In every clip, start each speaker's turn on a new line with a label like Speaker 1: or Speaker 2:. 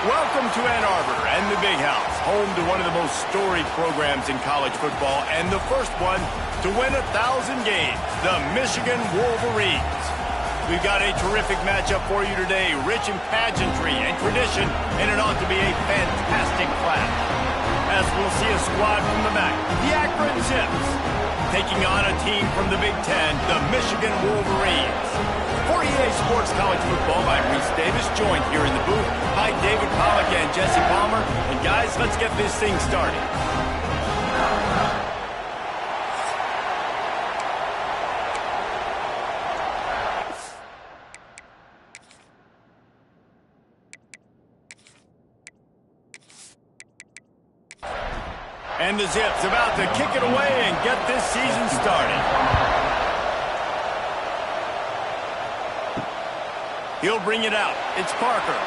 Speaker 1: Welcome to Ann Arbor and the Big House, home to one of the most storied programs in college football and the first one to win 1,000 games, the Michigan Wolverines. We've got a terrific matchup for you today, rich in pageantry and tradition, and it ought to be a fantastic clash. As we'll see a squad from the MAC, the Akron Zips, taking on a team from the Big Ten, the Michigan Wolverines. For EA Sports College Football, I'm Reese Davis, joined here in the booth by David Pollack and Jesse Palmer. And guys, let's get this thing started. And the Zips about to kick it away and get this season started. He'll bring it out. It's Parker.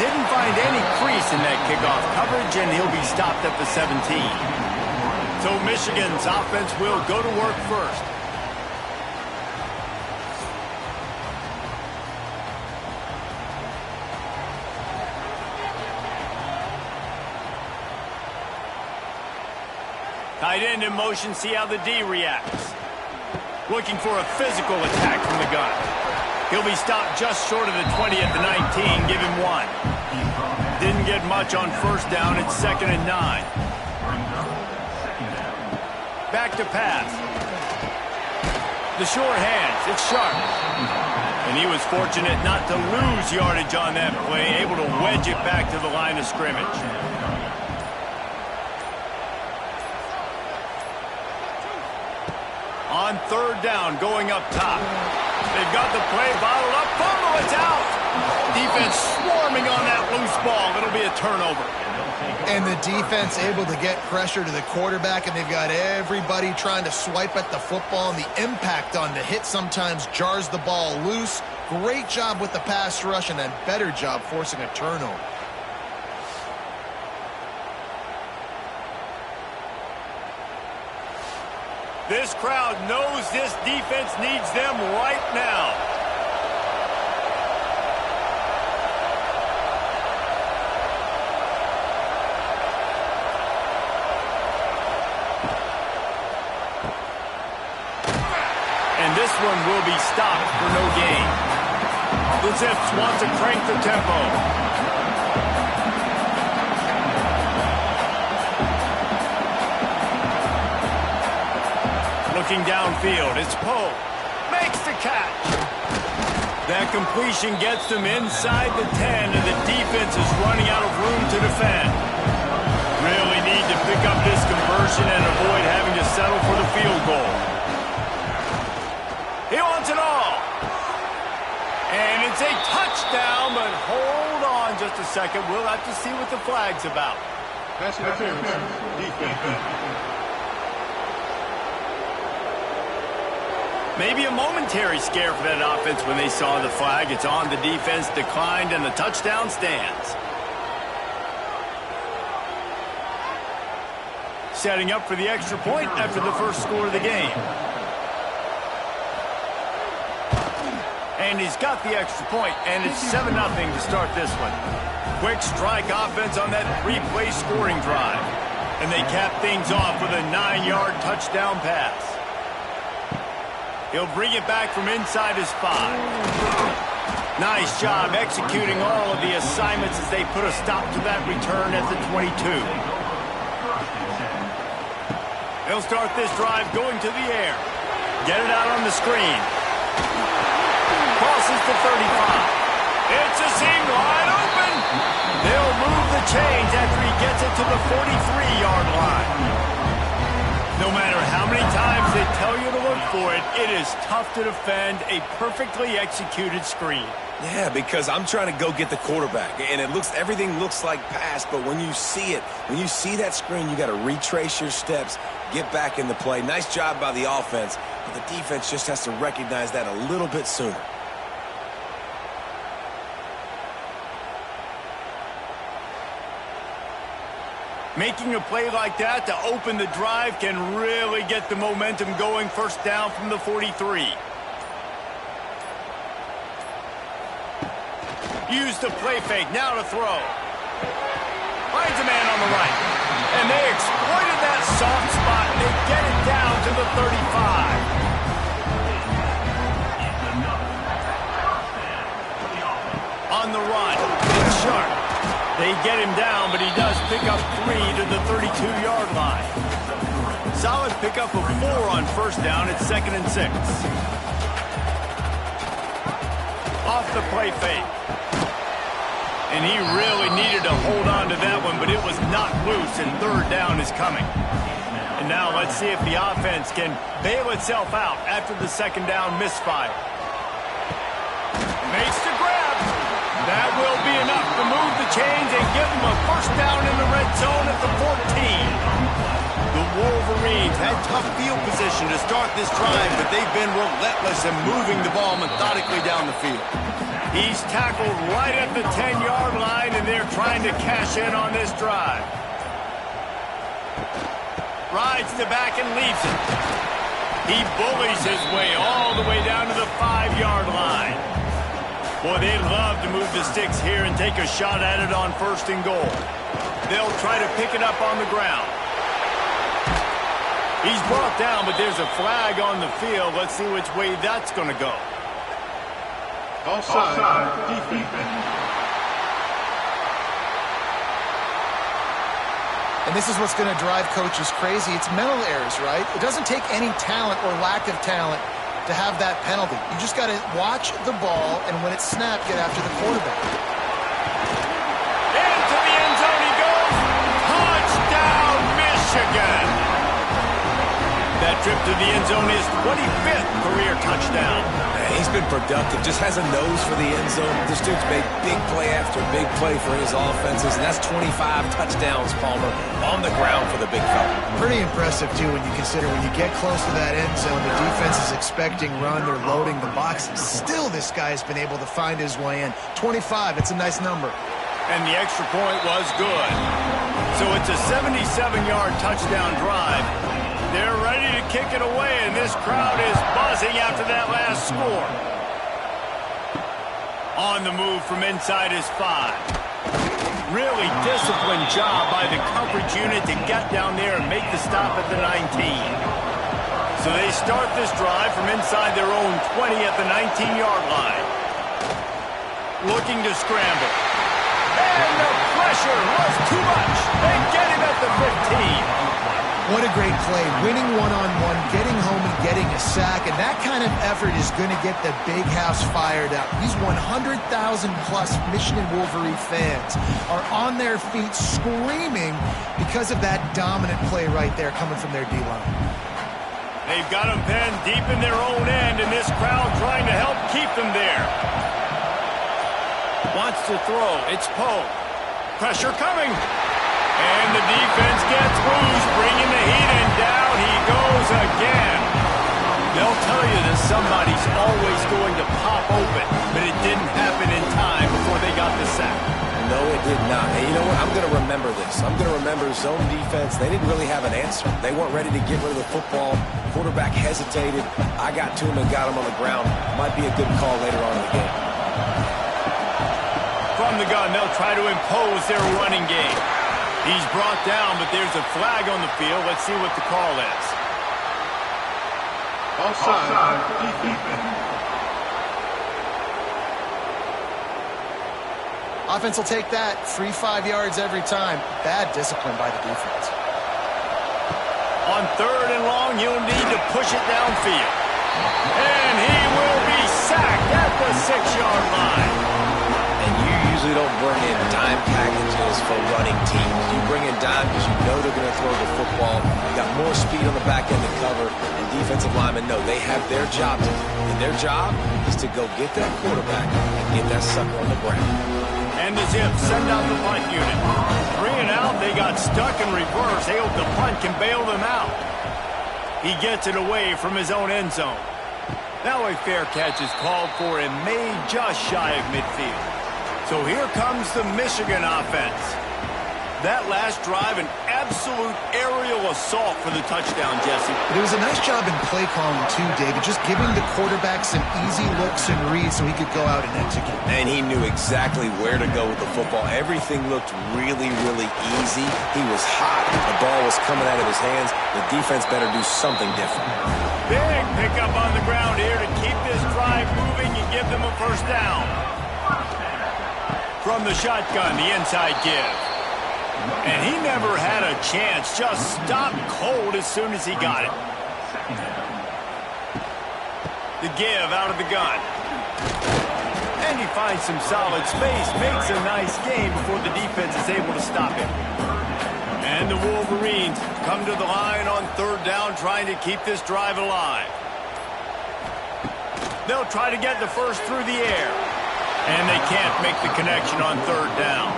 Speaker 1: Didn't find any crease in that kickoff coverage, and he'll be stopped at the 17. So Michigan's offense will go to work first. Tight end in motion, see how the D reacts. Looking for a physical attack from the gun. He'll be stopped just short of the 20 at the 19, give him one. Didn't get much on first down, it's 2nd and 9. Back to pass. The short hands, it's sharp. And he was fortunate not to lose yardage on that play, able to wedge it back to the line of scrimmage. On 3rd down, going up top. They've got the play bottled up. Fumble, it's out. Defense swarming on that loose ball. It'll be a turnover.
Speaker 2: And the defense able to get pressure to the quarterback, and they've got everybody trying to swipe at the football, and the impact on the hit sometimes jars the ball loose. Great job with the pass rush, and a better job forcing a turnover.
Speaker 1: This crowd knows this defense needs them right now. And this one will be stopped for no gain. The Zips want to crank the tempo. Looking downfield, it's Poe. Makes the catch. That completion gets them inside the 10, and the defense is running out of room to defend. Really need to pick up this conversion and avoid having to settle for the field goal. He wants it all. And it's a touchdown, but hold on just a second. We'll have to see what the flag's about.
Speaker 3: Pass interference. Defense.
Speaker 1: Maybe a momentary scare for that offense when they saw the flag. It's on, the defense declined, and the touchdown stands. Setting up for the extra point after the first score of the game. And he's got the extra point, and it's 7-0 to start this one. Quick strike offense on that 3-play scoring drive. And they cap things off with a 9-yard touchdown pass. He'll bring it back from inside his 5. Nice job executing all of the assignments as they put a stop to that return at the 22. They'll start this drive going to the air. Get it out on the screen. Crosses the 35. It's a seam wide open. They'll move the chains after he gets it to the 43-yard line. No matter how many times they tell you to look for it, it is tough to defend a perfectly executed screen.
Speaker 4: Yeah, because I'm trying to go get the quarterback, and everything looks like pass, but when you see it, when you see that screen, you got to retrace your steps, get back in the play. Nice job by the offense, but the defense just has to recognize that a little bit sooner.
Speaker 1: Making a play like that to open the drive can really get the momentum going. First down from the 43. Use the play fake, now to throw. Finds a man on the right. And they exploited that soft spot, and they get it down to the 35. On the run, it's Sharp. They get him down, but he does pick up 3 to the 32-yard line. Solid pickup of 4 on first down. It's 2nd and 6. Off the play fake. And he really needed to hold on to that one, but it was not loose, and third down is coming. And now let's see if the offense can bail itself out after the second down misfire. Makes the grab. That will be enough to move the chains and give them a first down in the red zone at the 14. The Wolverines had tough field position to start this drive, but they've been relentless in moving the ball methodically down the field. He's tackled right at the 10-yard line, and they're trying to cash in on this drive. Rides the back and leaves it. He bullies his way all the way down to the 5-yard line. Boy, they'd love to move the sticks here and take a shot at it on 1st and goal. They'll try to pick it up on the ground. He's brought down, but there's a flag on the field. Let's see which way that's going to go.
Speaker 3: Offside. Defense.
Speaker 2: And this is what's going to drive coaches crazy. It's mental errors, right? It doesn't take any talent or lack of talent to have that penalty. You just got to watch the ball, and when it's snapped, get after the quarterback.
Speaker 1: Into the end zone he goes. Touchdown, Michigan. That trip to the end zone is 25th career touchdown.
Speaker 4: He's been productive, just has a nose for the end zone. This dude's made big play after big play for his offenses, and that's 25 touchdowns, Palmer, on the ground for the big fella.
Speaker 2: Pretty impressive, too, when you consider when you get close to that end zone, the defense is expecting run, they're loading the box. Still, this guy's been able to find his way in. 25, it's a nice number.
Speaker 1: And the extra point was good. So it's a 77-yard touchdown drive. They're ready to kick it away, and this crowd is buzzing after that last score. On the move from inside his 5. Really disciplined job by the coverage unit to get down there and make the stop at the 19. So they start this drive from inside their own 20 at the 19-yard line. Looking to scramble. And the pressure was too much. They get him at the 15.
Speaker 2: What a great play. Winning one-on-one, getting home and getting a sack, and that kind of effort is going to get the big house fired up. These 100,000-plus Michigan Wolverine fans are on their feet screaming because of that dominant play right there coming from their D-line.
Speaker 1: They've got them penned deep in their own end, and this crowd trying to help keep them there. Wants to throw. It's Poe. Pressure coming. And the defense gets loose, bringing the heat, and down he goes again. They'll tell you that somebody's always going to pop open, but it didn't happen in time before they got the sack.
Speaker 4: No, it did not. Hey, you know what? I'm going to remember this. I'm going to remember zone defense. They didn't really have an answer. They weren't ready to get rid of the football. Quarterback hesitated. I got to him and got him on the ground. Might be a good call later on in the game.
Speaker 1: From the gun, they'll try to impose their running game. He's brought down, but there's a flag on the field. Let's see what the call is.
Speaker 3: Offside. Defense.
Speaker 2: Offense will take that. Free 5 yards every time. Bad discipline by the defense.
Speaker 1: On 3rd and long, he'll need to push it downfield. And he will be sacked at the 6-yard line.
Speaker 4: And you usually don't bring in dime packages for running teams. You bring in dime because you know they're going to throw the football. You got more speed on the back end to cover. And defensive linemen know they have their job to do. And their job is to go get that quarterback and get that sucker on the ground.
Speaker 1: And the Zips send out the punt unit. 3 and out, they got stuck in reverse. They hope the punt can bail them out. He gets it away from his own end zone. Now a fair catch is called for and made just shy of midfield. So here comes the Michigan offense. That last drive, an absolute aerial assault for the touchdown, Jesse.
Speaker 2: But it was a nice job in play calling too, David, just giving the quarterback some easy looks and reads so he could go out and execute.
Speaker 4: And he knew exactly where to go with the football. Everything looked really, really easy. He was hot. The ball was coming out of his hands. The defense better do something different.
Speaker 1: Big pickup on the ground here to keep this drive moving and give them a first down. From the shotgun, the inside give. And he never had a chance. Just stopped cold as soon as he got it. The give out of the gun. And he finds some solid space. Makes a nice game before the defense is able to stop him. And the Wolverines come to the line on 3rd down, trying to keep this drive alive. They'll try to get the first through the air. And they can't make the connection on 3rd down.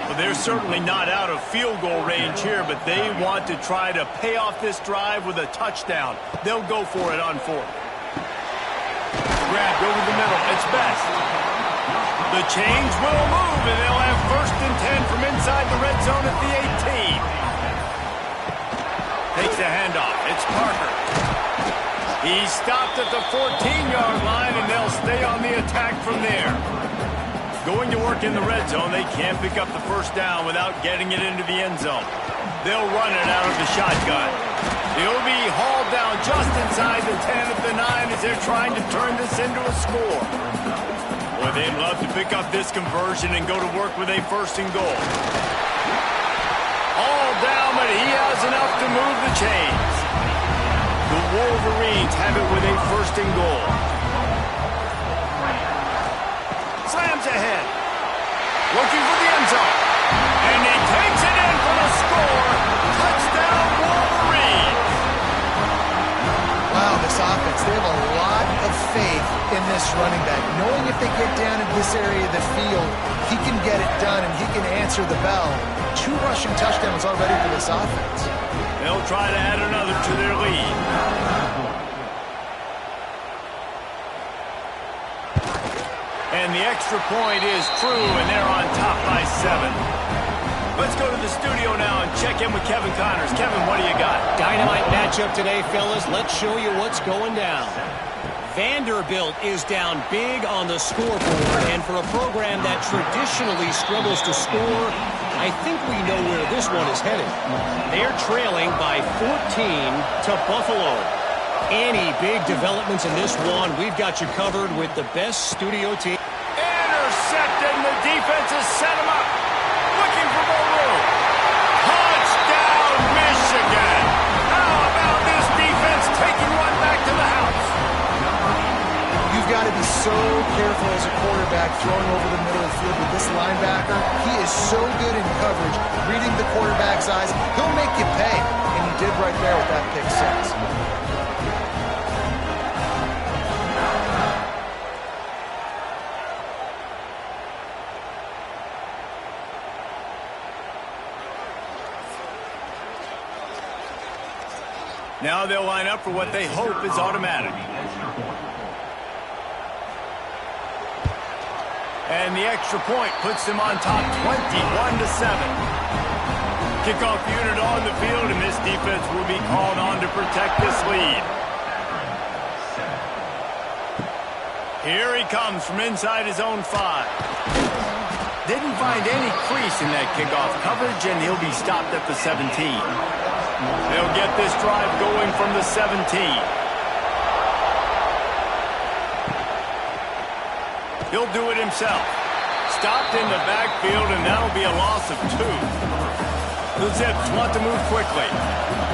Speaker 1: Well, they're certainly not out of field goal range here, but they want to try to pay off this drive with a touchdown. They'll go for it on 4th. Grabbed over the middle. It's best. The chains will move, and they'll have 1st and 10 from inside the red zone at the 18. Takes the handoff. It's Parker. He stopped at the 14-yard line, and they'll stay on the attack from there. Going to work in the red zone, they can't pick up the first down without getting it into the end zone. They'll run it out of the shotgun. He'll be hauled down just inside the 10 of the 9 as they're trying to turn this into a score. Boy, they'd love to pick up this conversion and go to work with a 1st and goal. All down, but he has enough to move the chains. The Wolverines have it with a 1st and goal. Slams ahead. Looking for the end zone. And he takes it in for the score. Touchdown, Wolverines.
Speaker 2: Wow, this offense, they have a lot of faith in this running back. Knowing if they get down in this area of the field, he can get it done and he can answer the bell. 2 rushing touchdowns already for this offense.
Speaker 1: They'll try to add another to their lead. And the extra point is true, and they're on top by 7. Let's go to the studio now and check in with Kevin Connors. Kevin, what do you got?
Speaker 5: Dynamite matchup today, fellas. Let's show you what's going down. Vanderbilt is down big on the scoreboard, and for a program that traditionally struggles to score, I think we know where this one is headed. They're trailing by 14 to Buffalo. Any big developments in this one, we've got you covered with the best studio team.
Speaker 1: Intercepted, and the defense has set him up. Looking for more room. Touchdown, Michigan. How about this defense taking one back to the house?
Speaker 2: You've got to be so careful as a quarterback throwing over the middle of the field with this linebacker. He is so good in coverage, reading the quarterback's eyes. He'll make you pay, and he did right there with that pick 6.
Speaker 1: Now they'll line up for what they hope is automatic. And the extra point puts them on top 21-7. Kickoff unit on the field, and this defense will be called on to protect this lead. Here he comes from inside his own 5. Didn't find any crease in that kickoff coverage, and he'll be stopped at the 17. They'll get this drive going from the 17. He'll do it himself. Stopped in the backfield, and that'll be a loss of 2. The Zips want to move quickly.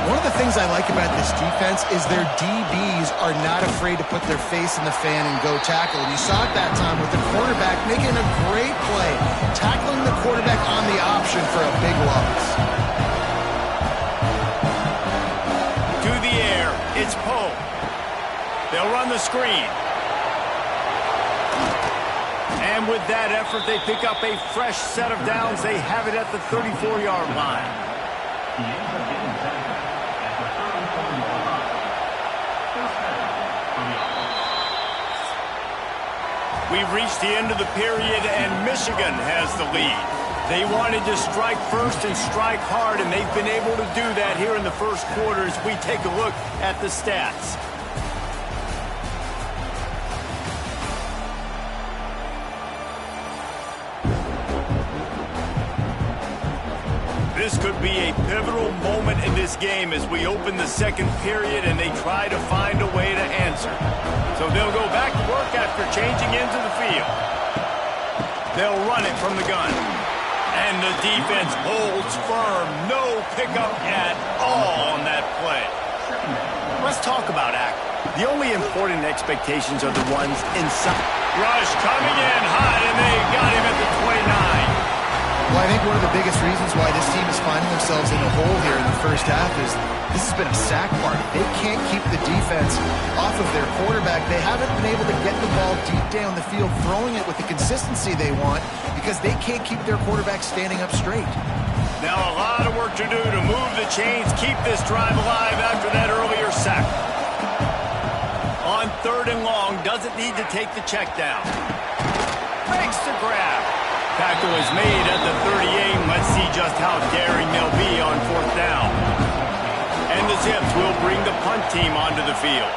Speaker 2: One of the things I like about this defense is their DBs are not afraid to put their face in the fan and go tackle. And you saw it that time with the quarterback making a great play, tackling the quarterback on the option for a big loss.
Speaker 1: To the air, it's Poe. They'll run the screen. And with that effort, they pick up a fresh set of downs. They have it at the 34-yard line. We've reached the end of the period, and Michigan has the lead. They wanted to strike first and strike hard, and they've been able to do that here in the first quarter as we take a look at the stats. This could be a pivotal moment in this game as we open the second period and they try to find a way to answer. So they'll go back to work after changing into the field. They'll run it from the gun. And the defense holds firm. No pickup at all on that play. Let's talk about Akron. The only important expectations are the ones inside. Rush coming in hot, and they got him at the 29.
Speaker 2: Well, I think one of the biggest reasons why this team is finding themselves in a hole here in the first half is this has been a sack party. They can't keep the defense off of their quarterback. They haven't been able to get the ball deep down the field, throwing it with the consistency they want because they can't keep their quarterback standing up straight.
Speaker 1: Now a lot of work to do to move the chains, keep this drive alive after that earlier sack. On 3rd and long, doesn't need to take the check down. Makes the grab. Tackle is made at the 38. Let's see just how daring they'll be on 4th down. And the Zips will bring the punt team onto the field.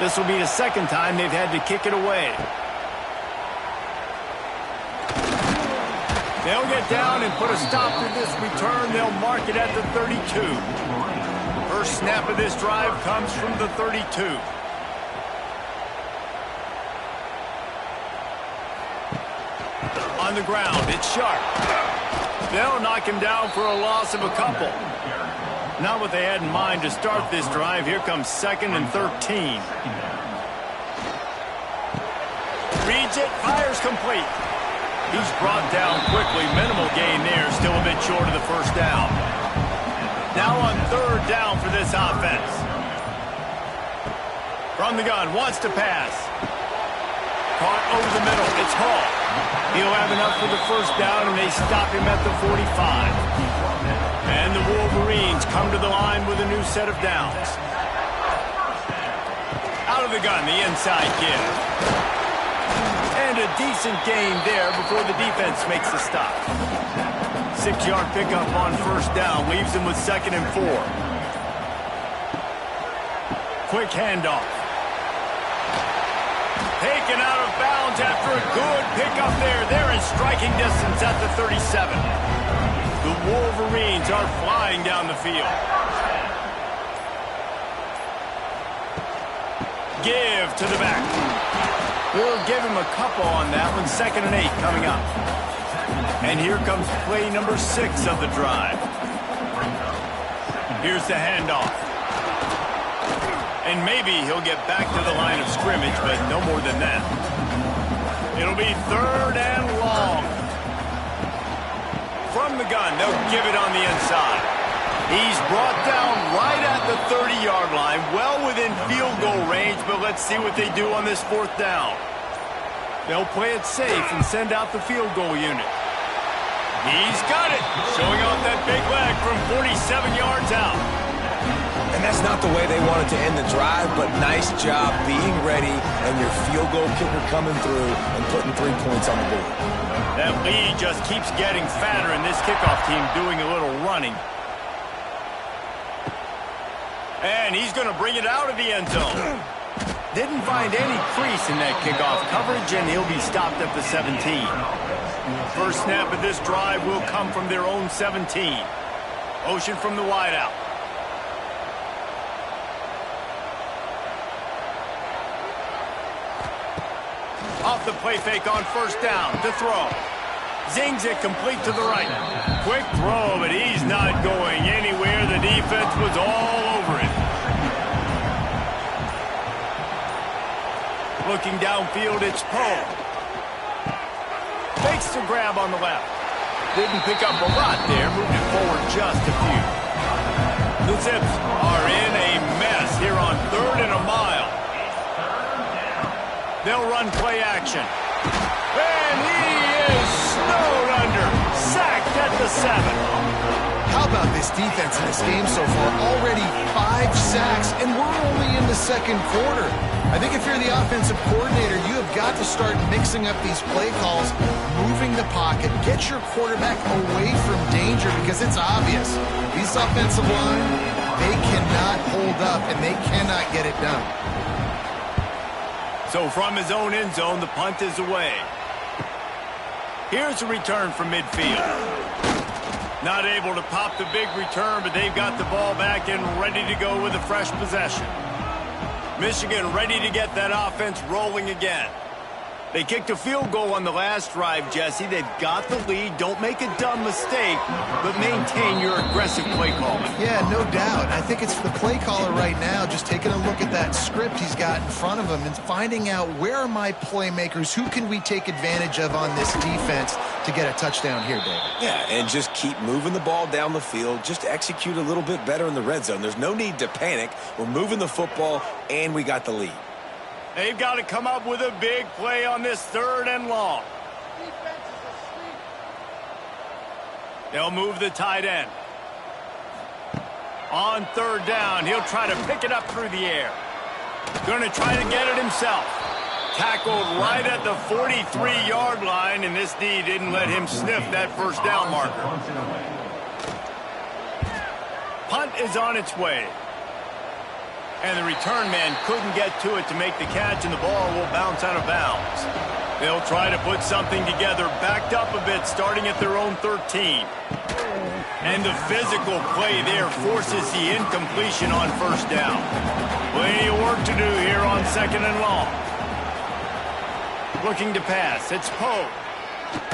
Speaker 1: This will be the second time they've had to kick it away. They'll get down and put a stop to this return. They'll mark it at the 32. First snap of this drive comes from the 32. On the ground, it's Sharp. They'll knock him down for a loss of a couple. Not what they had in mind to start this drive. Here comes 2nd and 13. Reads it, fires complete. He's brought down quickly. Minimal gain there, still a bit short of the first down. Now on 3rd down for this offense. From the gun, wants to pass. Caught over the middle, it's Hall. He'll have enough for the first down, and they stop him at the 45. And the Wolverines come to the line with a new set of downs. Out of the gun, the inside give. And a decent gain there before the defense makes the stop. 6-yard pickup on 1st down, leaves him with 2nd and 4. Quick handoff. Taken out of bounds after a good pickup there. They're in striking distance at the 37. The Wolverines are flying down the field. Give to the back. We'll give him a couple on that one. 2nd and 8 coming up. And here comes play number 6 of the drive. Here's the handoff. And maybe he'll get back to the line of scrimmage, but no more than that. It'll be 3rd and long. From the gun, they'll give it on the inside. He's brought down right at the 30-yard line, well within field goal range, but let's see what they do on this 4th down. They'll play it safe and send out the field goal unit. He's got it, showing off that big leg from 47 yards out.
Speaker 4: And that's not the way they wanted to end the drive, but nice job being ready and your field goal kicker coming through and putting 3 points on the board.
Speaker 1: That lead just keeps getting fatter, and this kickoff team doing a little running. And he's going to bring it out of the end zone. Didn't find any crease in that kickoff coverage, and he'll be stopped at the 17. First snap of this drive will come from their own 17. Motion from the wideout. Off the play fake on 1st down to throw. Zings it complete to the right. Quick throw, but he's not going anywhere. The defense was all over it. Looking downfield, it's Poe. Fakes the grab on the left. Didn't pick up a lot there, moved it forward just a few. The Zips are in a mess here on 3rd and a mile. They'll run play action. And he is snowed under. Sacked at the 7.
Speaker 2: How about this defense in this game so far? Already 5 sacks, and we're only in the 2nd quarter. I think if you're the offensive coordinator, you have got to start mixing up these play calls, moving the pocket, get your quarterback away from danger, because it's obvious. These offensive line, they cannot hold up, and they cannot get it done.
Speaker 1: So from his own end zone, the punt is away. Here's a return from midfield. Not able to pop the big return, but they've got the ball back and ready to go with a fresh possession. Michigan ready to get that offense rolling again. They kicked a field goal on the last drive, Jesse. They've got the lead. Don't make a dumb mistake, but maintain your aggressive play calling.
Speaker 2: Yeah, no doubt. I think it's the play caller right now just taking a look at that script he's got in front of him and finding out where are my playmakers, who can we take advantage of on this defense to get a touchdown here, David.
Speaker 4: Yeah, and just keep moving the ball down the field. Just execute a little bit better in the red zone. There's no need to panic. We're moving the football, and we got the lead.
Speaker 1: They've got to come up with a big play on this 3rd and long. They'll move the tight end. On 3rd down, he'll try to pick it up through the air. Going to try to get it himself. Tackled right at the 43-yard line, and this D didn't let him sniff that 1st down marker. Punt is on its way. And the return man couldn't get to it to make the catch, and the ball will bounce out of bounds. They'll try to put something together, backed up a bit, starting at their own 13. And the physical play there forces the incompletion on 1st down. Plenty of work to do here on 2nd and long. Looking to pass. It's Poe.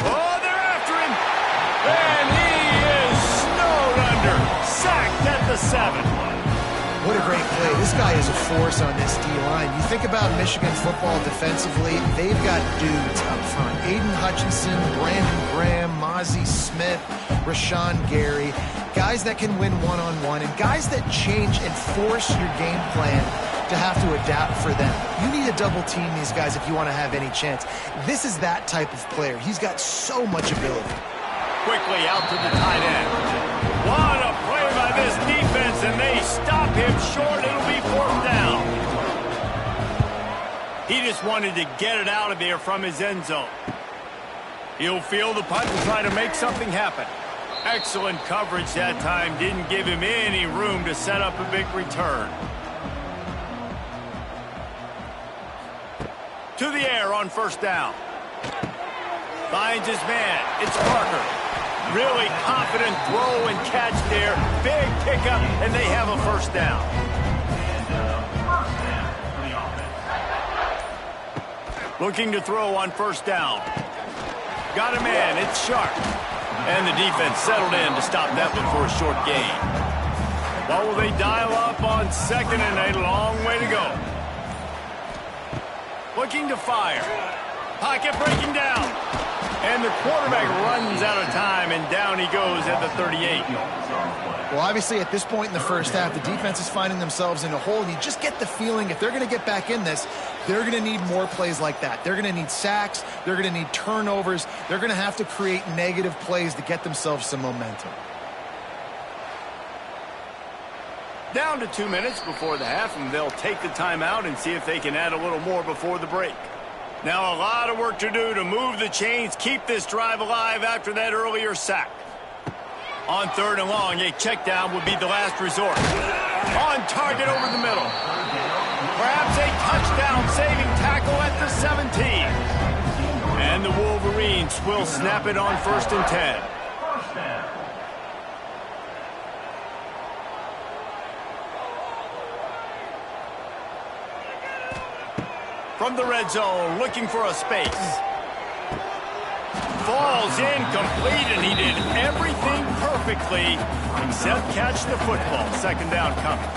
Speaker 1: Oh, they're after him. And he is snowed under. Sacked at the 7.
Speaker 2: What a great play. This guy is a force on this D-line. You think about Michigan football defensively, they've got dudes up front. Aiden Hutchinson, Brandon Graham, Mozzie Smith, Rashawn Gary. Guys that can win one-on-one and guys that change and force your game plan to have to adapt for them. You need to double team these guys if you want to have any chance. This is that type of player. He's got so much ability.
Speaker 1: Quickly out to the tight end. What a play by this defense, and they stop him short. It'll be 4th down. He just wanted to get it out of there from his end zone. He'll field the punt and try to make something happen. Excellent coverage that time. Didn't give him any room to set up a big return. To the air on 1st down. Finds his man. It's Parker. Really confident throw and catch there. Big pickup, and they have a 1st down. Looking to throw on 1st down. Got a man. It's Sharp. And the defense settled in to stop that one for a short gain. What will they dial up on 2nd and a long way to go? Looking to fire. Pocket breaking down. And the quarterback runs out of time, and down he goes at the 38.
Speaker 2: Well, obviously, at this point in the 1st half, the defense is finding themselves in a hole. And you just get the feeling if they're going to get back in this, they're going to need more plays like that. They're going to need sacks. They're going to need turnovers. They're going to have to create negative plays to get themselves some momentum.
Speaker 1: Down to 2 minutes before the half, and they'll take the timeout and see if they can add a little more before the break. Now a lot of work to do to move the chains, keep this drive alive after that earlier sack. On 3rd and long, a check down would be the last resort. On target over the middle. Perhaps a touchdown-saving tackle at the 17. And the Wolverines will snap it on 1st and 10. From the red zone, looking for a space. ball's incomplete, and he did everything perfectly except catch the football. Second down coming.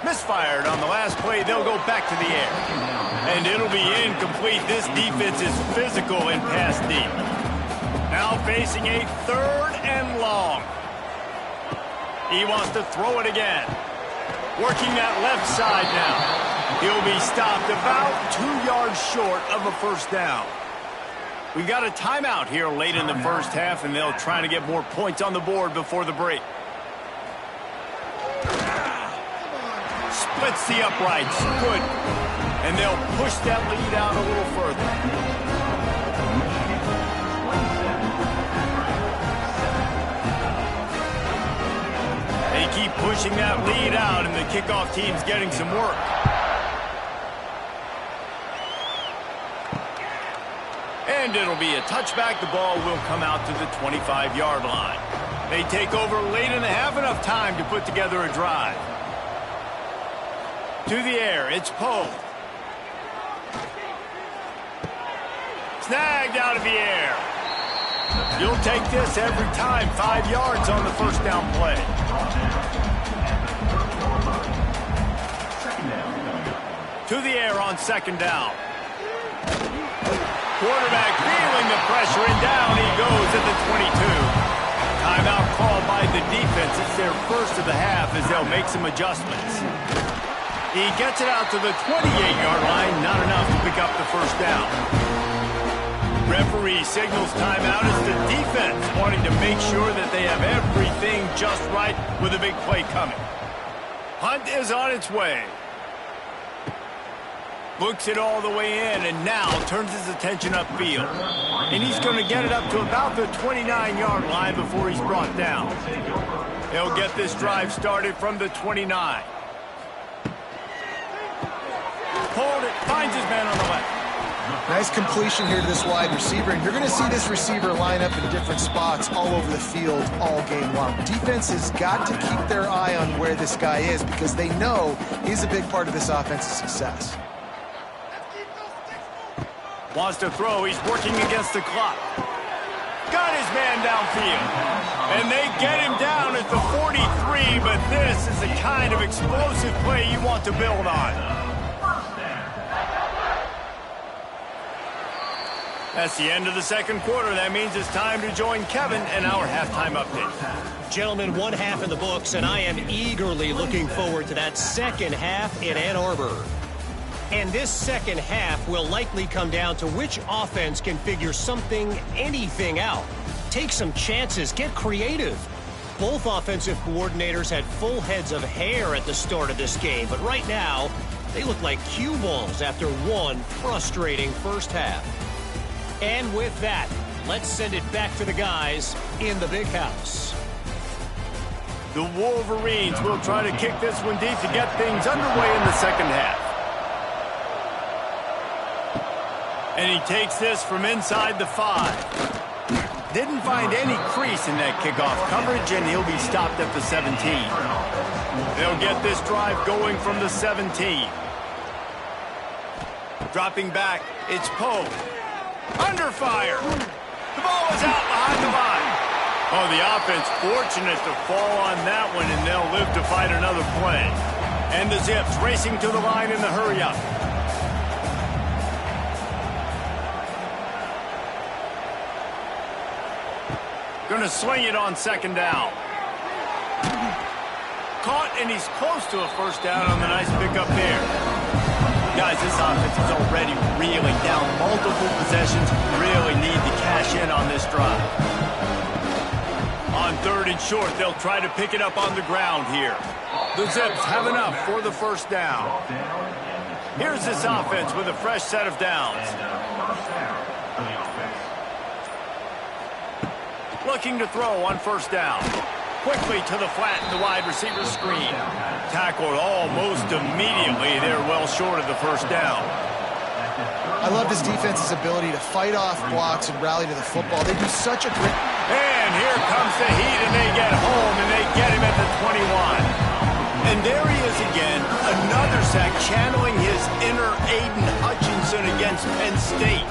Speaker 1: Misfired on the last play. They'll go back to the air. And it'll be incomplete. This defense is physical and pass deep. Now facing a 3rd and long. He wants to throw it again. Working that left side now. He'll be stopped about 2 yards short of a first down. We've got a timeout here late in the first half, and they'll try to get more points on the board before the break. Splits the uprights. Good. And they'll push that lead out a little further. They keep pushing that lead out, and the kickoff team's getting some work. And it'll be a touchback. The ball will come out to the 25-yard line. They take over late in the half, enough time to put together a drive. To the air, it's Poe. Snagged out of the air. You'll take this every time. 5 yards on the first down play. To the air on second down. Quarterback feeling the pressure, and down he goes at the 22. Timeout called by the defense. It's their first of the half as they'll make some adjustments. He gets it out to the 28-yard line. Not enough to pick up the first down. Referee signals timeout as the defense wanting to make sure that they have everything just right with a big play coming. Hunt is on its way. Looks it all the way in, and now turns his attention upfield. And he's going to get it up to about the 29-yard line before he's brought down. He'll get this drive started from the 29. Hold it, finds his man on the left.
Speaker 2: Nice completion here to this wide receiver, and you're going to see this receiver line up in different spots all over the field all game long. Defense has got to keep their eye on where this guy is because they know he's a big part of this offense's success.
Speaker 1: Wants to throw. He's working against the clock. Got his man downfield. And they get him down at the 43, but this is the kind of explosive play you want to build on. That's the end of the second quarter. That means it's time to join Kevin and our halftime update.
Speaker 5: Gentlemen, one half in the books, and I am eagerly looking forward to that second half in Ann Arbor. And this second half will likely come down to which offense can figure anything out. Take some chances, get creative. Both offensive coordinators had full heads of hair at the start of this game, but right now, they look like cue balls after one frustrating first half. And with that, let's send it back to the guys in the big house.
Speaker 1: The Wolverines will try to kick this one deep to get things underway in the second half. And he takes this from inside the 5. Didn't find any crease in that kickoff coverage, and he'll be stopped at the 17. They'll get this drive going from the 17. Dropping back, it's Poe. Under fire. The ball is out behind the line. Oh, the offense fortunate to fall on that one, and they'll live to fight another play. And the Zips racing to the line in the hurry-up. Going to swing it on second down. Caught, and he's close to a first down on the nice pickup there. Guys, this offense is already reeling down multiple possessions. Really need to cash in on this drive. On third and short, they'll try to pick it up on the ground here. The Zips have enough for the first down. Here's this offense with a fresh set of downs. Looking to throw on first down. Quickly to the flat in the wide receiver screen. Tackled almost immediately. They're well short of the first down.
Speaker 2: I love this defense's ability to fight off blocks and rally to the football. They do such a great...
Speaker 1: And here comes the heat, and they get home, and they get him at the 21. And there he is again, another sack, channeling his inner Aiden Hutchinson against Penn State.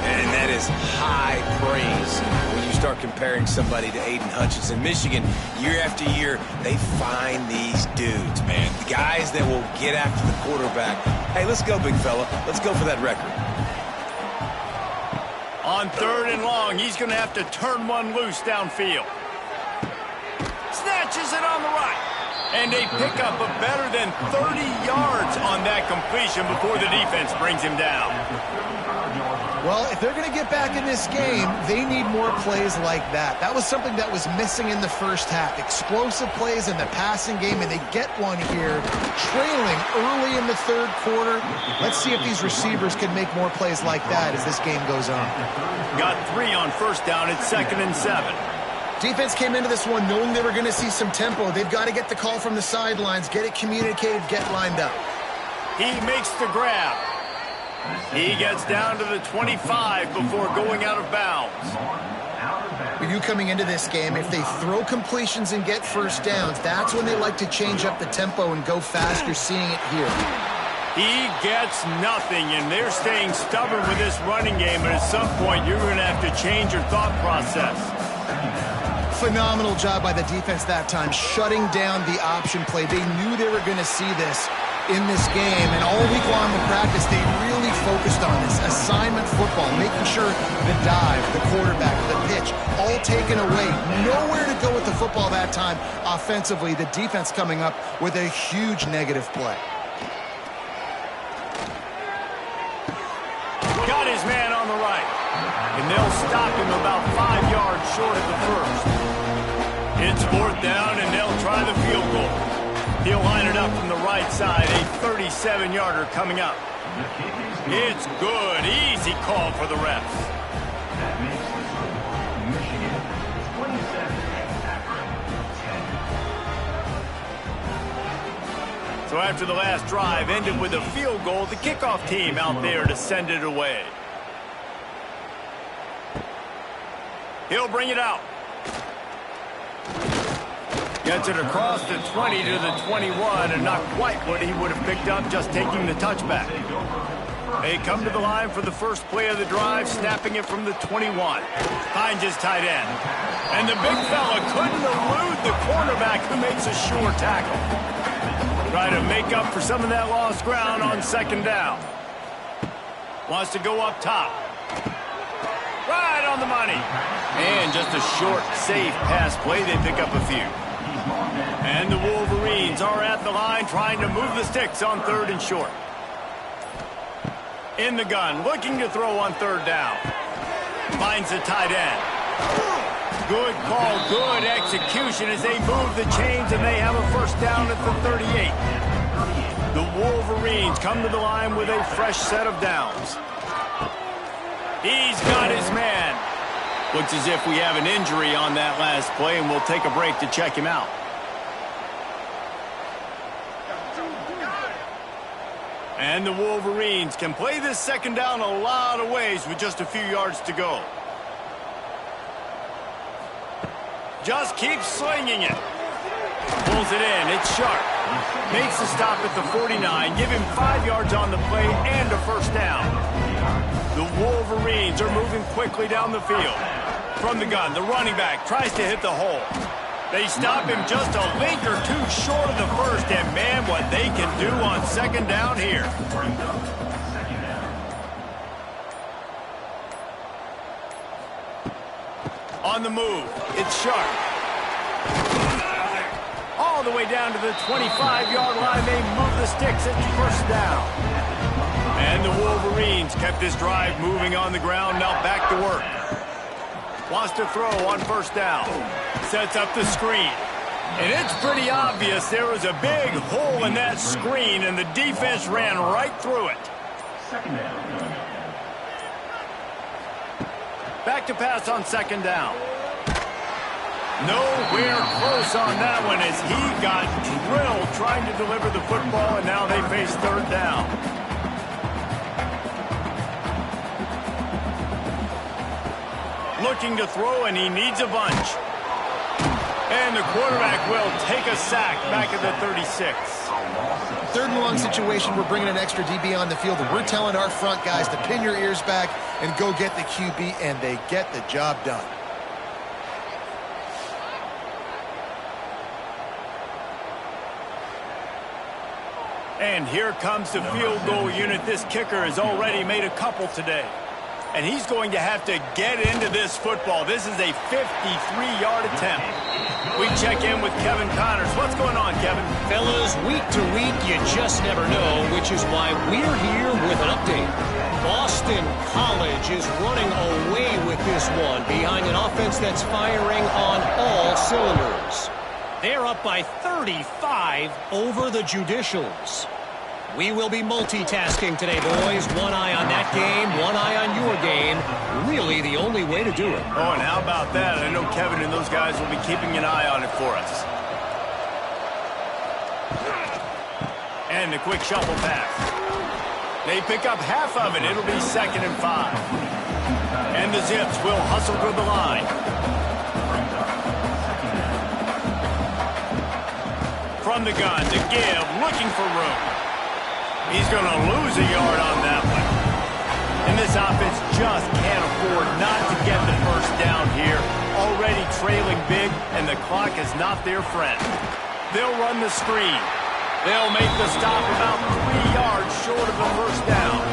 Speaker 1: And
Speaker 4: That is high praise when you start comparing somebody to Aiden Hutchinson. Michigan, year after year, they find these dudes, man. The guys that will get after the quarterback. Hey, let's go, big fella. Let's go for that record.
Speaker 1: On 3rd and long, he's going to have to turn one loose downfield. Snatches it on the right. And they pick up a better than 30 yards on that completion before the defense brings him down.
Speaker 2: Well, if they're going to get back in this game, they need more plays like that. That was something that was missing in the first half. Explosive plays in the passing game, and they get one here, trailing early in the 3rd quarter. Let's see if these receivers can make more plays like that as this game goes on.
Speaker 1: Got 3 on 1st down. It's 2nd and 7.
Speaker 2: Defense came into this one knowing they were going to see some tempo. They've got to get the call from the sidelines, get it communicated, get lined up.
Speaker 1: He makes the grab. He gets down to the 25 before going out of bounds.
Speaker 2: With you coming into this game, if they throw completions and get 1st downs, that's when they like to change up the tempo and go fast. You're seeing it here.
Speaker 1: He gets nothing, and they're staying stubborn with this running game, but at some point you're going to have to change your thought process.
Speaker 2: Phenomenal job by the defense that time, shutting down the option play. They knew they were going to see this in this game, and all week long in practice, they really focused on this assignment football, making sure the dive, the quarterback, the pitch, all taken away. Nowhere to go with the football that time offensively. The defense coming up with a huge negative play.
Speaker 1: Got his man on the right, and they'll stop him about 5 yards short of the 1st. It's 4th down, and they'll try the field goal. He'll line it up from the right side, a 37-yarder coming up. It's good. Easy call for the refs.
Speaker 6: That makes the score Michigan 27, Akron 10.
Speaker 1: So after the last drive ended with a field goal, the kickoff team out there to send it away. He'll bring it out. Gets it across the 20 to the 21, and not quite what he would have picked up just taking the touchback. They come to the line for the first play of the drive, snapping it from the 21. Finds his tight end. And the big fella couldn't elude the cornerback who makes a sure tackle. Try to make up for some of that lost ground on 2nd down. Wants to go up top. Right on the money. And just a short, safe pass play. They pick up a few. And the Wolverines are at the line trying to move the sticks on 3rd and short. In the gun, looking to throw on 3rd down. Finds the tight end. Good call, good execution as they move the chains, and they have a 1st down at the 38. The Wolverines come to the line with a fresh set of downs. He's got his man. Looks as if we have an injury on that last play, and we'll take a break to check him out. And the Wolverines can play this 2nd down a lot of ways with just a few yards to go. Just keeps slinging it. Pulls it in. It's sharp. Makes the stop at the 49. Give him 5 yards on the play and a 1st down. The Wolverines are moving quickly down the field. From the gun, the running back tries to hit the hole. They stop him just a link or two short of the 1st, and man, what they can do on 2nd down here. On the move, it's sharp. All the way down to the 25-yard line, they move the sticks at 1st down. And the Wolverines kept this drive moving on the ground, now back to work. Wants to throw on 1st down. Sets up the screen. And it's pretty obvious there was a big hole in that screen, and the defense ran right through it. Back to pass on 2nd down. Nowhere close on that one as he got drilled trying to deliver the football, and now they face 3rd down. Looking to throw, and he needs a bunch. And the quarterback will take a sack back at the 36.
Speaker 2: Third and long situation, we're bringing an extra DB on the field, and we're telling our front guys to pin your ears back and go get the QB, and they get the job done.
Speaker 1: And here comes the field goal unit. This kicker has already made a couple today. And he's going to have to get into this football. This is a 53-yard attempt. We check in with Kevin Connors. What's going on, Kevin?
Speaker 5: Fellas, week to week, you just never know, which is why we're here with an update. Boston College is running away with this one behind an offense that's firing on all cylinders. They're up by 35 over the Judicials. We will be multitasking today, boys. One eye on that game, one eye on your game. Really the only way to do it.
Speaker 1: Oh, and how about that? I know Kevin and those guys will be keeping an eye on it for us. And the quick shuffle pass. They pick up half of it. It'll be 2nd and 5. And the Zips will hustle to the line. From the gun to give, looking for room. He's going to lose a yard on that one. And this offense just can't afford not to get the first down here. Already trailing big, and the clock is not their friend. They'll run the screen. They'll make the stop about 3 yards short of the first down.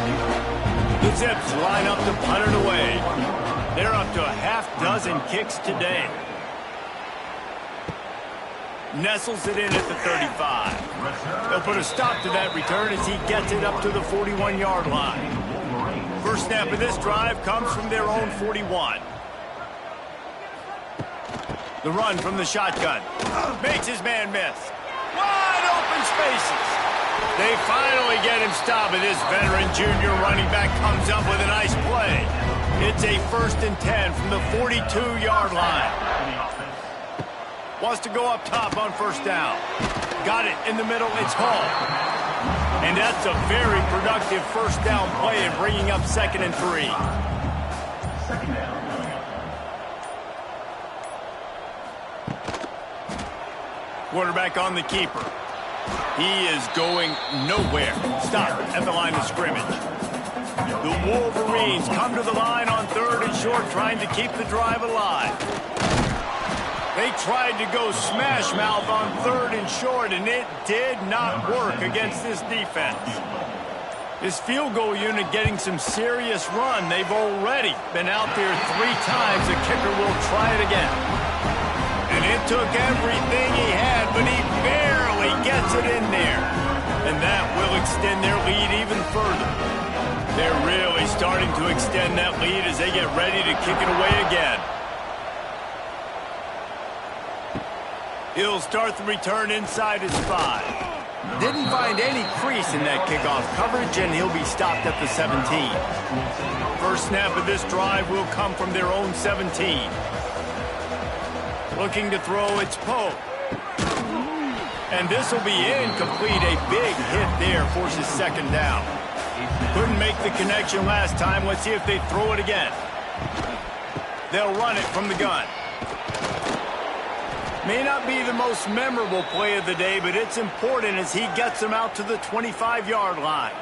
Speaker 1: The Zips line up to punt it away. They're up to a half dozen kicks today. Nestles it in at the 35. They'll put a stop to that return as he gets it up to the 41-yard line. First snap of this drive comes from their own 41. The run from the shotgun. Makes his man miss. Wide open spaces. They finally get him stopped, and this veteran junior running back comes up with a nice play. It's a 1st and 10 from the 42-yard line. Wants to go up top on first down. Got it in the middle. It's Hall. And that's a very productive first down play in bringing up 2nd and 3. Quarterback on the keeper. He is going nowhere. Stop at the line of scrimmage. The Wolverines come to the line on 3rd and short, trying to keep the drive alive. They tried to go smash mouth on 3rd and short, and it did not work against this defense. This field goal unit getting some serious run. They've already been out there 3 times. The kicker will try it again. And it took everything he had, but he barely gets it in there. And that will extend their lead even further. They're really starting to extend that lead as they get ready to kick it away again. He'll start the return inside his 5. Didn't find any crease in that kickoff coverage, and he'll be stopped at the 17. First snap of this drive will come from their own 17. Looking to throw, it's Poe. And this will be incomplete. A big hit there forces 2nd down. Couldn't make the connection last time. Let's see if they throw it again. They'll run it from the gun. May not be the most memorable play of the day, but it's important as he gets them out to the 25-yard line.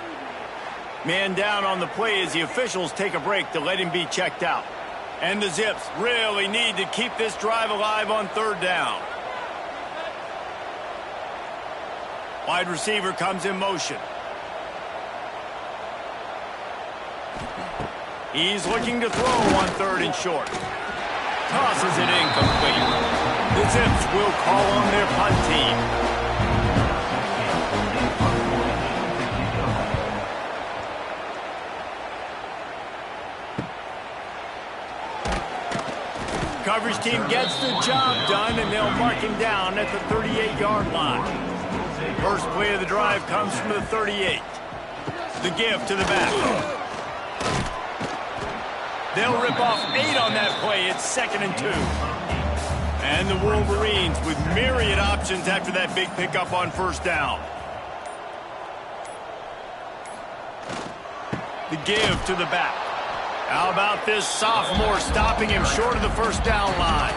Speaker 1: Man down on the play as the officials take a break to let him be checked out. And the Zips really need to keep this drive alive on 3rd down. Wide receiver comes in motion. He's looking to throw on 3rd and short. Tosses it incomplete. The Zips will call on their punt team. Coverage team gets the job done, and they'll mark him down at the 38-yard line. First play of the drive comes from the 38. The give to the back. They'll rip off 8 on that play. It's 2nd and 2. And the Wolverines with myriad options after that big pickup on first down. The give to the back. How about this sophomore stopping him short of the first down line?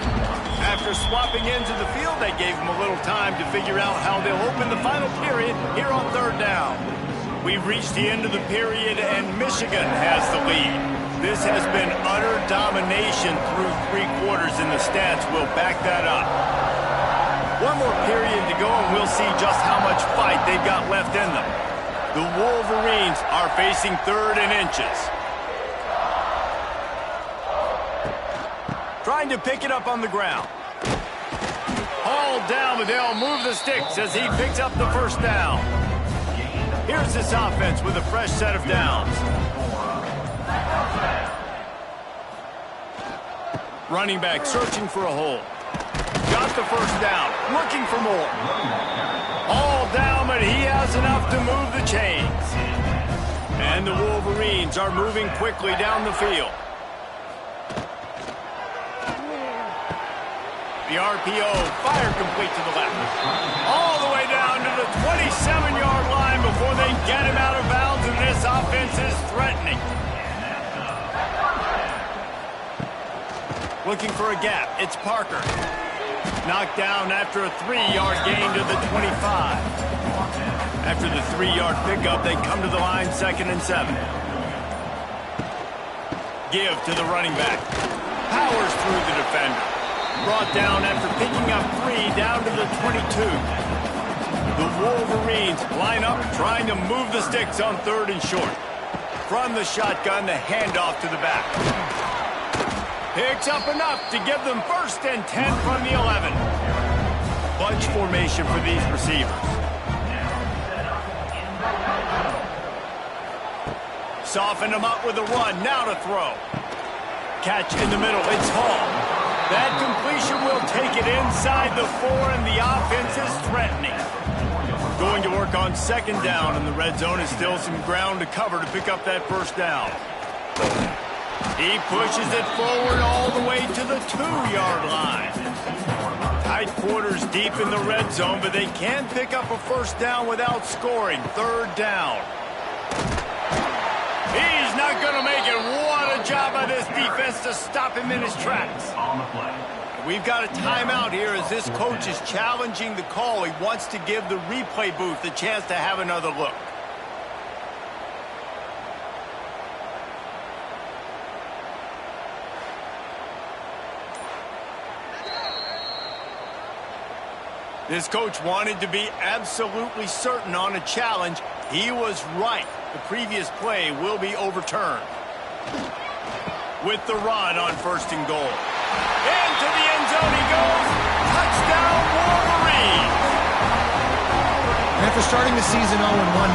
Speaker 1: After swapping into the field, they gave them a little time to figure out how they'll open the final period here on third down. We've reached the end of the period, and Michigan has the lead. This has been utter domination through 3 quarters, and the stats will back that up. One more period to go, and we'll see just how much fight they've got left in them. The Wolverines are facing third and inches. Trying to pick it up on the ground. Hauled down, but they'll move the sticks as he picks up the first down. Here's this offense with a fresh set of downs. Running back searching for a hole. Got the first down, looking for more. All down, but he has enough to move the chains. And the Wolverines are moving quickly down the field. The RPO, fire complete to the left. All the way down to the 27-yard line before they get him out of bounds, and this offense is threatening. Looking for a gap. It's Parker. Knocked down after a 3-yard gain to the 25. After the 3-yard pickup, they come to the line 2nd and 7. Give to the running back. Powers through the defender. Brought down after picking up 3 down to the 22. The Wolverines line up trying to move the sticks on 3rd and short. From the shotgun, the handoff to the back. Picks up enough to give them 1st and 10 from the 11. Bunch formation for these receivers. Soften them up with a run, now to throw. Catch in the middle, it's Hall. That completion will take it inside the 4, and the offense is threatening. Going to work on 2nd down, and the red zone is still some ground to cover to pick up that first down. He pushes it forward all the way to the 2-yard line. Tight quarters deep in the red zone, but they can pick up a first down without scoring. 3rd down. He's not going to make it. What a job by this defense to stop him in his tracks. We've got a timeout here as this coach is challenging the call. He wants to give the replay booth a chance to have another look. This coach wanted to be absolutely certain on a challenge. He was right. The previous play will be overturned. With the run on 1st and goal. Into the end zone he goes. Touchdown, Wolverines.
Speaker 2: And after starting the season 0-1,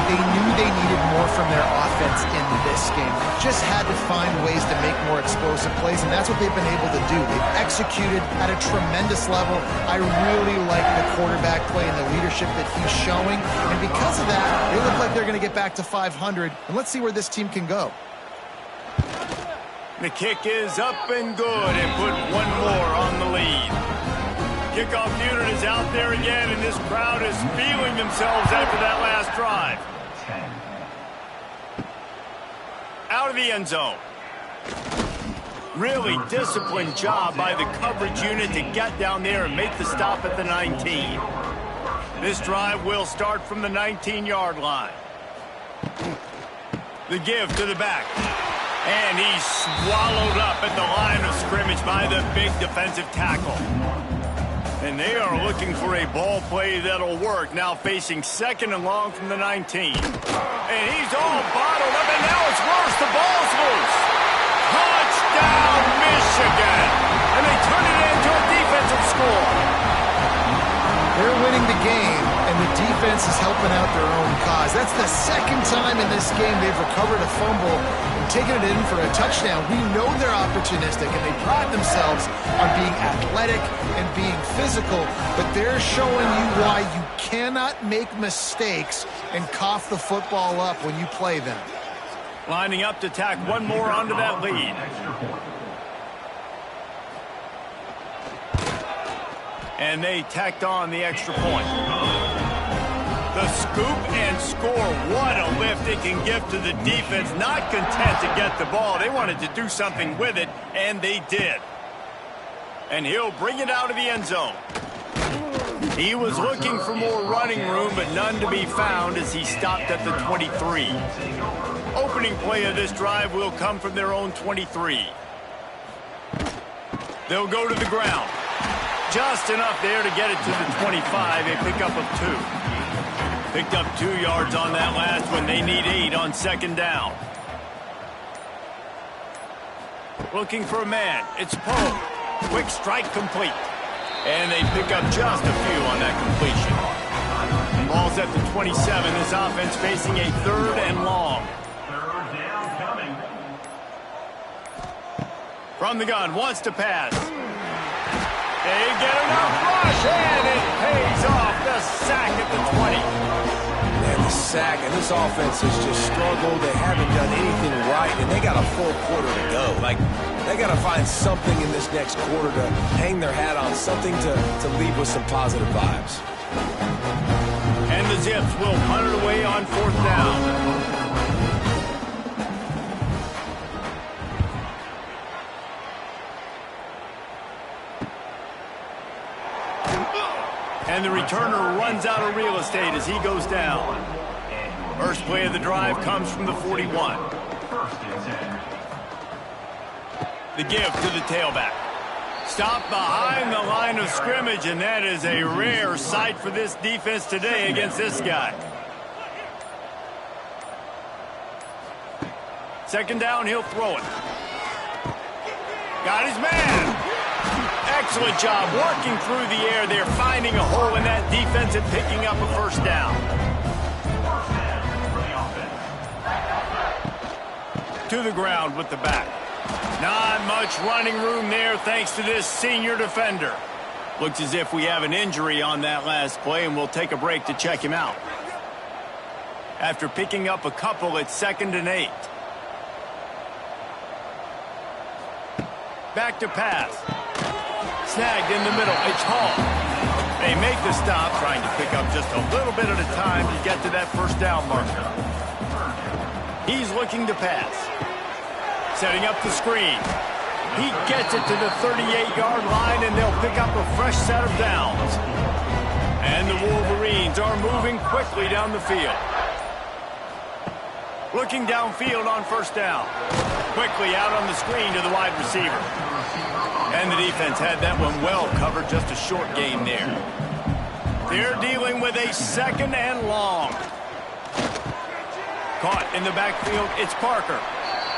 Speaker 2: they knew they needed more from their offense in this game. They just had to find ways to make more explosive plays, and that's what they've been able to do. They've executed at a tremendous level. I really like the quarterback play and the leadership that he's showing. And because of that, they look like they're going to get back to 500. And let's see where this team can go.
Speaker 1: The kick is up and good, and put one more on the lead. Kickoff unit is out there again, and this crowd is feeling themselves after that last drive. Out of the end zone. Really disciplined job by the coverage unit to get down there and make the stop at the 19. This drive will start from the 19-yard line. The give to the back. And he's swallowed up at the line of scrimmage by the big defensive tackle. And they are looking for a ball play that'll work. Now facing 2nd and long from the 19. And he's all bottled up, and now it's worse. The ball's loose. Touchdown, Michigan. And they turn it into a defensive score.
Speaker 2: They're winning the game, and the defense is helping out their own cause. That's the 2nd time in this game they've recovered a fumble and taken it in for a touchdown. We know they're opportunistic, and they pride themselves on being athletic and being physical, but they're showing you why you cannot make mistakes and cough the football up when you play them.
Speaker 1: Lining up to tack one more onto that lead. And they tacked on the extra point. The scoop and score. What a lift it can give to the defense. Not content to get the ball. They wanted to do something with it, and they did. And he'll bring it out of the end zone. He was looking for more running room, but none to be found as he stopped at the 23. Opening play of this drive will come from their own 23. They'll go to the ground. Just enough there to get it to the 25, a pickup of 2. Picked up 2 yards on that last one. They need 8 on second down. Looking for a man. It's Poe. Quick strike complete. And they pick up just a few on that completion. Ball's at the 27. This offense facing a 3rd and long.
Speaker 6: Third down coming.
Speaker 1: From the gun, wants to pass. They get enough rush, and it pays off. The sack at the 20.
Speaker 4: And the sack, and this offense has just struggled. They haven't done anything right, and they got a full quarter to go. Like, they got to find something in this next quarter to hang their hat on, something to leave with some positive vibes.
Speaker 1: And the Zips will punt it away on 4th down. And the returner runs out of real estate as he goes down. First play of the drive comes from the 41. The give to the tailback. Stop behind the line of scrimmage, and that is a rare sight for this defense today against this guy. Second down, he'll throw it. Got his man. Excellent job working through the air. They're finding a hole in that defense and picking up a first down. To the ground with the back. Not much running room there thanks to this senior defender. Looks as if we have an injury on that last play, and we'll take a break to check him out. After picking up a couple, it's 2nd and 8. Back to pass. Snagged in the middle. It's Hall. They make the stop, trying to pick up just a little bit at a time to get to that first down marker. He's looking to pass. Setting up the screen. He gets it to the 38-yard line, and they'll pick up a fresh set of downs. And the Wolverines are moving quickly down the field. Looking downfield on first down. Quickly out on the screen to the wide receiver. And the defense had that one well covered, just a short gain there. They're dealing with a 2nd and long. Caught in the backfield, it's Parker.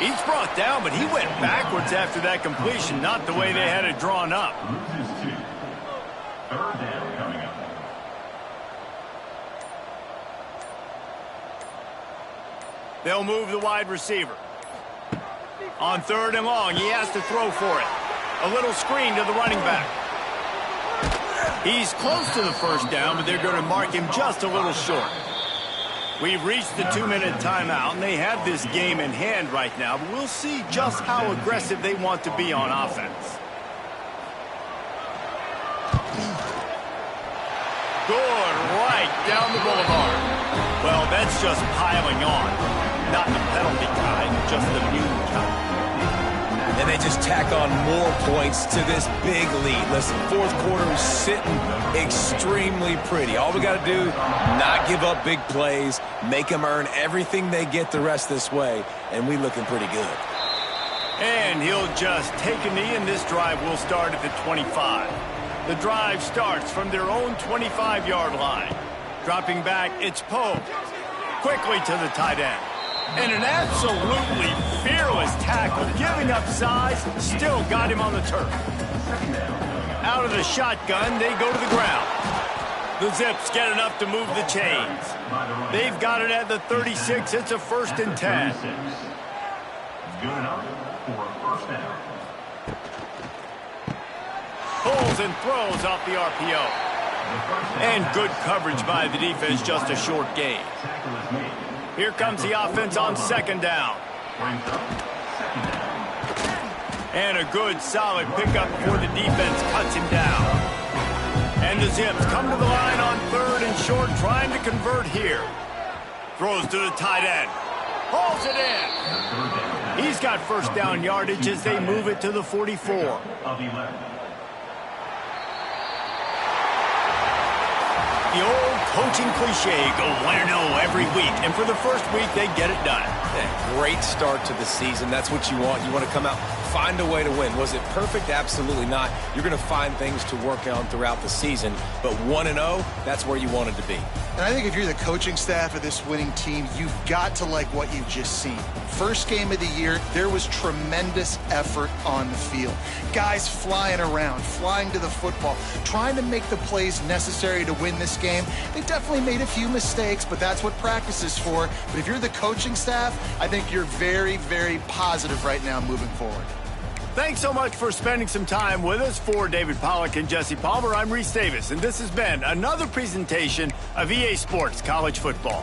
Speaker 1: He's brought down, but he went backwards after that completion, not the way they had it drawn up.
Speaker 6: Loses 2. Third down coming up.
Speaker 1: They'll move the wide receiver. On 3rd and long, he has to throw for it. A little screen to the running back. He's close to the first down, but they're going to mark him just a little short. We've reached the 2-minute timeout, and they have this game in hand right now, but we'll see just how aggressive they want to be on offense. Good right down the boulevard. Well, that's just piling on. Not the penalty kind, just the mean kind.
Speaker 4: And they just tack on more points to this big lead. Listen, 4th quarter is sitting extremely pretty. All we got to do, not give up big plays, make them earn everything they get the rest this way, and we looking pretty good.
Speaker 1: And he'll just take a knee, and this drive will start at the 25. The drive starts from their own 25-yard line. Dropping back, it's Poe. Quickly to the tight end. And an absolutely fearless tackle, giving up size, still got him on the turf. Out of the shotgun, they go to the ground. The Zips get enough to move the chains. They've got it at the 36. It's a 1st and 10.
Speaker 6: Good enough for a first down.
Speaker 1: Pulls and throws off the RPO. And good coverage by the defense, just a short gain.
Speaker 6: Tackle is made.
Speaker 1: Here comes the offense on 2nd down.
Speaker 6: Brings up 2nd down.
Speaker 1: And a good, solid pickup before the defense cuts him down. And the Zips come to the line on 3rd and short, trying to convert here. Throws to the tight end. Hauls it in. He's got first down yardage as they move it to the 44.
Speaker 6: Of 11.
Speaker 1: The old coaching cliche, go 1-0 every week. And for the first week, they get it done.
Speaker 4: Yeah, great start to the season. That's what you want. You want to come out, find a way to win. Was it perfect? Absolutely not. You're going to find things to work on throughout the season. But 1-0, that's where you wanted to be.
Speaker 2: And I think if you're the coaching staff of this winning team, you've got to like what you've just seen. First game of the year, there was tremendous effort on the field. Guys flying around, flying to the football, trying to make the plays necessary to win this game. They definitely made a few mistakes, but that's what practice is for. But if you're the coaching staff, I think you're very, very positive right now moving forward.
Speaker 1: Thanks so much for spending some time with us. For David Pollack and Jesse Palmer, I'm Reese Davis, and this has been another presentation of EA Sports College Football.